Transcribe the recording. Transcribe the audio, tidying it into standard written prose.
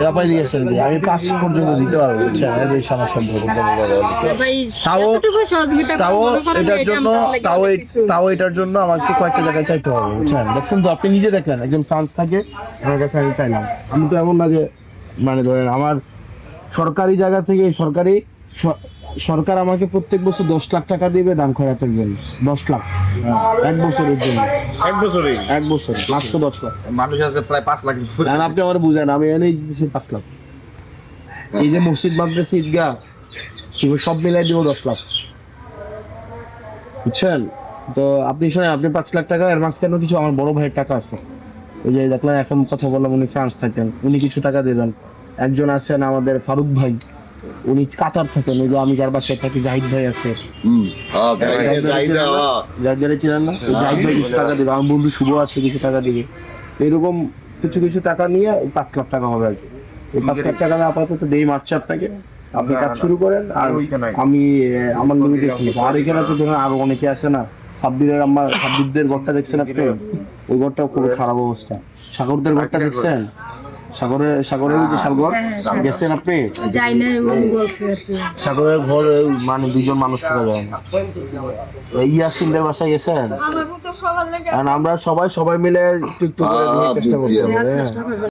ব্যাপারে দিয়ে আসেন কি আমি 5 পর্যন্ত দিতে পারবো, বুঝছেন? এর বেশি আমার সম্ভব না। ভাই তাও এতটুকু সহযোগিতা তাও মনে করেন এটার এটা জন্য আমার লাগে তাও অনেক এই- কিছু। তাও এটার জন্য আমাকে কয়েকটা জায়গায় চাইতে হবে, বুঝছেন? দেখছেন তো, আপনি নিজে দেখলেন একজন ফ্রান্স থাকে, আমার কাছে আমি চাইলাম। আমি তো এমন না যে, মানে ধরেন আমার সরকারি জায়গা থেকে স- সরকার আমাকে প্রত্যেক বছর 10 লাখ টাকা দিবে দান খয়রাতের জন্য। 10 লাখ এক বছরের জন্য। এক বছরে এক বছর মাত্র 10 লাখ। মানুষ আছে প্রায় 5 লাখ। এখন আপনি আমার বুঝেন, আমি এনে দিচ্ছি 5 লাখ। এই যে মসজিদ মাদ্রাসা ঈদগাহ এগুলো সব মিলাই দিব 10 লাখ, বুঝছেন? তো আপনি শোনেন, আপনি 5 লাখ টাকা, এর মাঝখানে কিছু আমার বড় ভাইয়ের টাকা আছে। ওই যে দেখলাম এখন কথা বললাম, উনি ফ্রান্স থাকেন, উনি কিছু টাকা দিবেন। একজন আছেন আমাদের ফারুক ভাই, উনি কাতার থাকেন। ওই যে আমি যার বাসায় থাকি, জাহিদ ভাই আছে। জাহিদ ছিলেন না? ওই জাহিদ ভাই কিছু টাকা দিবে, আমার বন্ধু শুভ আছে কিছু টাকা দিবে। এরকম কিছু কিছু টাকা নিয়ে 5 লাখ টাকা হবে আর কি। এই 5 লাখ টাকা আমি আপাতত দেই মার্চে আপনাকে, আপনি কাজ শুরু করেন। আর আমি আমার লিমিটেশন, আর এখানে তো ধরেন আরো অনেকে আছে না। সাব্বিরদের ঘরটা দেখছেন আপনি? ওই ঘরটাও খুব খারাপ অবস্থা। সাগরদের ঘরটা দেখছেন? সাগরের ওই যে সাগর গেছেন আপনি? যাই না উনি বলছে আর কি। সাগরের ঘর মানে 2 জন মানুষ থাকা যায় না। ইয়াসিনদের বাসায় গেছেন? আর আমরা সবাই মিলে একটু একটু করে চেষ্টা করতে হবে। চেষ্টা করবেন